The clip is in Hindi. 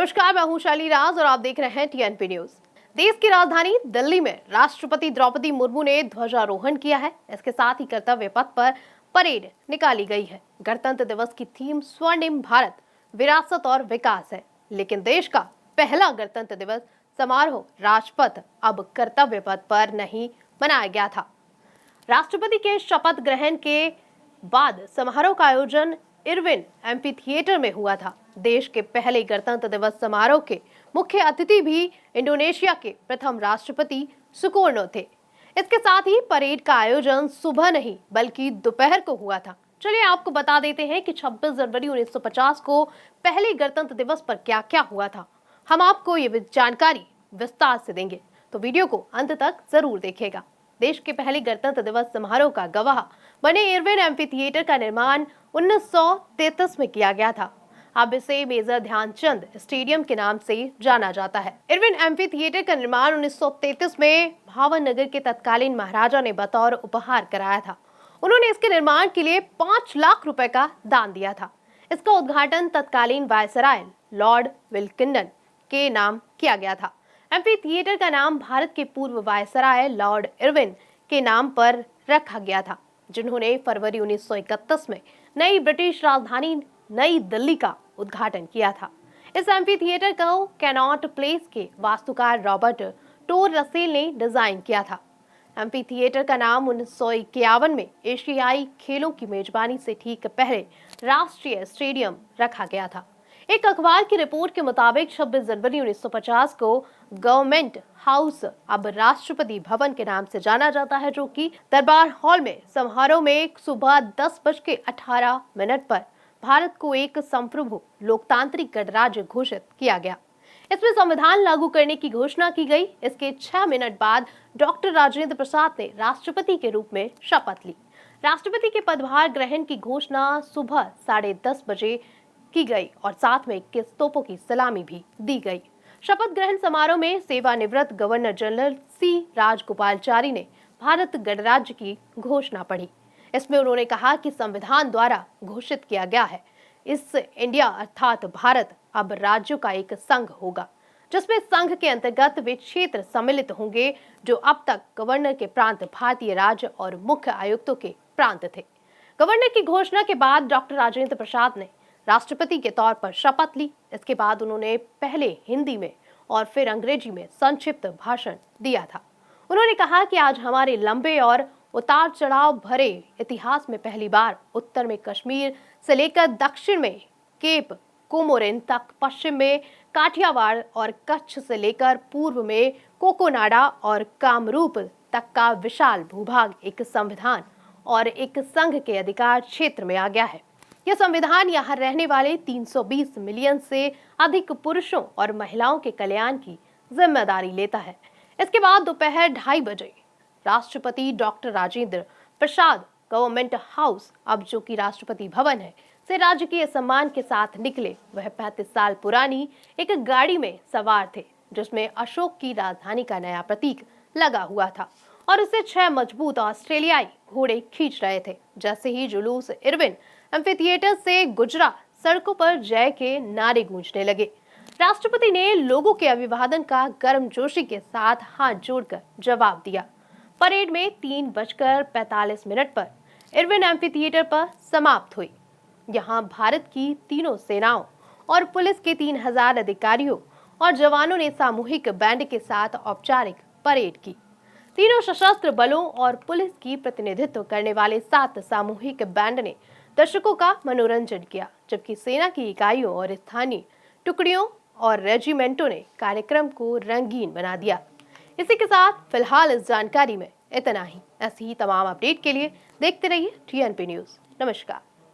नमस्कार, मैं हूं शाली राज और आप देख रहे हैं टीएनपी न्यूज। देश की राजधानी दिल्ली में राष्ट्रपति द्रौपदी मुर्मू ने ध्वजारोहण किया है। इसके साथ ही कर्तव्य पथ पर परेड निकाली गई है। गणतंत्र दिवस की थीम स्वर्णिम भारत, विरासत और विकास है, लेकिन देश का पहला गणतंत्र दिवस समारोह राजपथ अब कर्तव्य पथ पर नहीं मनाया गया था। राष्ट्रपति के शपथ ग्रहण के बाद समारोह का आयोजन इरविन एम्फी थिएटर में हुआ था। देश के पहले गणतंत्र दिवस समारोह के मुख्य अतिथि भी इंडोनेशिया के प्रथम राष्ट्रपति सुकर्णो थे। इसके साथ ही परेड का आयोजन सुबह नहीं बल्कि दोपहर को हुआ था। चलिए आपको बता देते हैं कि 26 जनवरी 1950 को पहले गणतंत्र दिवस पर क्या क्या हुआ था। हम आपको ये जानकारी विस्तार से देंगे, तो वीडियो को अंत तक जरूर देखिएगा। देश के पहले गणतंत्र दिवस समारोह का गवाह बने इरविन एम्फी थिएटर का निर्माण 1933 में किया गया था। अब इसे मेजर ध्यानचंद स्टेडियम के नाम से जाना जाता है। इरविन एम्फी थिएटर का निर्माण 1933 में भावनगर के तत्कालीन महाराजा ने बतौर उपहार कराया था। उन्होंने इसके निर्माण के लिए 5 लाख रुपए का दान दिया था। इसका उद्घाटन तत्कालीन वायसराय लॉर्ड विल्किंसन के नाम किया गया था। एम्फी थिएटर का नाम भारत के पूर्व वायसराय लॉर्ड इरविन के नाम पर रखा गया था, जिन्होंने फरवरी 1931 में नई ब्रिटिश राजधानी नई दिल्ली का उद्घाटन किया था। इस एम्फी थिएटर को कैनॉट प्लेस के वास्तुकार रॉबर्ट टोर रसेल ने डिजाइन किया था। एम्फी थिएटर का नाम 1951 में एशियाई खेलों की मेजबानी से ठीक पहले राष्ट्रीय स्टेडियम रखा गया था। एक अखबार की रिपोर्ट के मुताबिक 26 जनवरी 1950 को गवर्नमेंट हाउस अब राष्ट्रपति भवन के नाम से जाना जाता है, जो कि दरबार हॉल में समारोह में सुबह 10:18 पर भारत को एक संप्रभु लोकतांत्रिक गणराज्य घोषित किया गया। इसमें संविधान लागू करने की घोषणा की गई। इसके 6 मिनट बाद डॉक्टर राजेंद्र प्रसाद ने राष्ट्रपति के रूप में शपथ ली। राष्ट्रपति के पदभार ग्रहण की घोषणा सुबह 10:30 बजे की गई और साथ में 21 तोपों की सलामी भी दी गई। शपथ ग्रहण समारोह में सेवानिवृत्त गवर्नर जनरल सी राजगोपालाचारी ने भारत गणराज्य की घोषणा पढ़ी। इसमें उन्होंने कहा कि संविधान द्वारा घोषित किया गया है, इस इंडिया अर्थात भारत अब राज्यों का एक संघ होगा, जिसमें संघ के अंतर्गत वे क्षेत्र सम्मिलित होंगे जो अब तक गवर्नर के प्रांत भारतीय राज्य और मुख्य आयुक्तों के प्रांत थे। गवर्नर की घोषणा के बाद डॉक्टर राजेंद्र प्रसाद ने राष्ट्रपति के तौर पर शपथ ली। इसके बाद उन्होंने पहले हिंदी में और फिर अंग्रेजी में संक्षिप्त भाषण दिया था। उन्होंने कहा कि आज हमारे लंबे और उतार चढ़ाव भरे इतिहास में पहली बार उत्तर में कश्मीर से लेकर दक्षिण में केप कोमोरिन तक, पश्चिम में काठियावाड़ और कच्छ से लेकर पूर्व में कोकोनाडा और कामरूप तक का विशाल भूभाग एक संविधान और एक संघ के अधिकार क्षेत्र में आ गया है। यह संविधान यहाँ रहने वाले 320 मिलियन से अधिक पुरुषों और महिलाओं के कल्याण की जिम्मेदारी लेता है। इसके बाद दोपहर 2:30 बजे राष्ट्रपति doctor Rajendra Prasad government house, अब जो कि राष्ट्रपति भवन है, से राजकीय सम्मान के साथ निकले। वह 35 साल पुरानी एक गाड़ी में सवार थे, जिसमें अशोक की राजधानी का नया प्रतीक लगा हुआ था और उसे 6 मजबूत ऑस्ट्रेलियाई घोड़े खींच रहे थे। जैसे ही जुलूस इरविन एम्फी थिएटर से गुजरा, सड़कों पर जय के नारे गूंजने लगे। राष्ट्रपति ने लोगों के अभिवादन का गर्मजोशी के साथ हाथ जोड़कर जवाब दिया। परेड में 3:45 पर इरविन एम्फी थिएटर पर समाप्त हुई। यहाँ भारत की तीनों सेनाओं और पुलिस के 3000 अधिकारियों और जवानों ने सामूहिक बैंड के साथ औपचारिक परेड की। तीनों सशस्त्र बलों और पुलिस की प्रतिनिधित्व करने वाले 7 सामूहिक बैंड ने दर्शकों का मनोरंजन किया, जबकि सेना की इकाइयों और स्थानीय टुकड़ियों और रेजिमेंटों ने कार्यक्रम को रंगीन बना दिया। इसी के साथ फिलहाल इस जानकारी में इतना ही। ऐसी ही तमाम अपडेट के लिए देखते रहिए टीएनपी न्यूज। नमस्कार।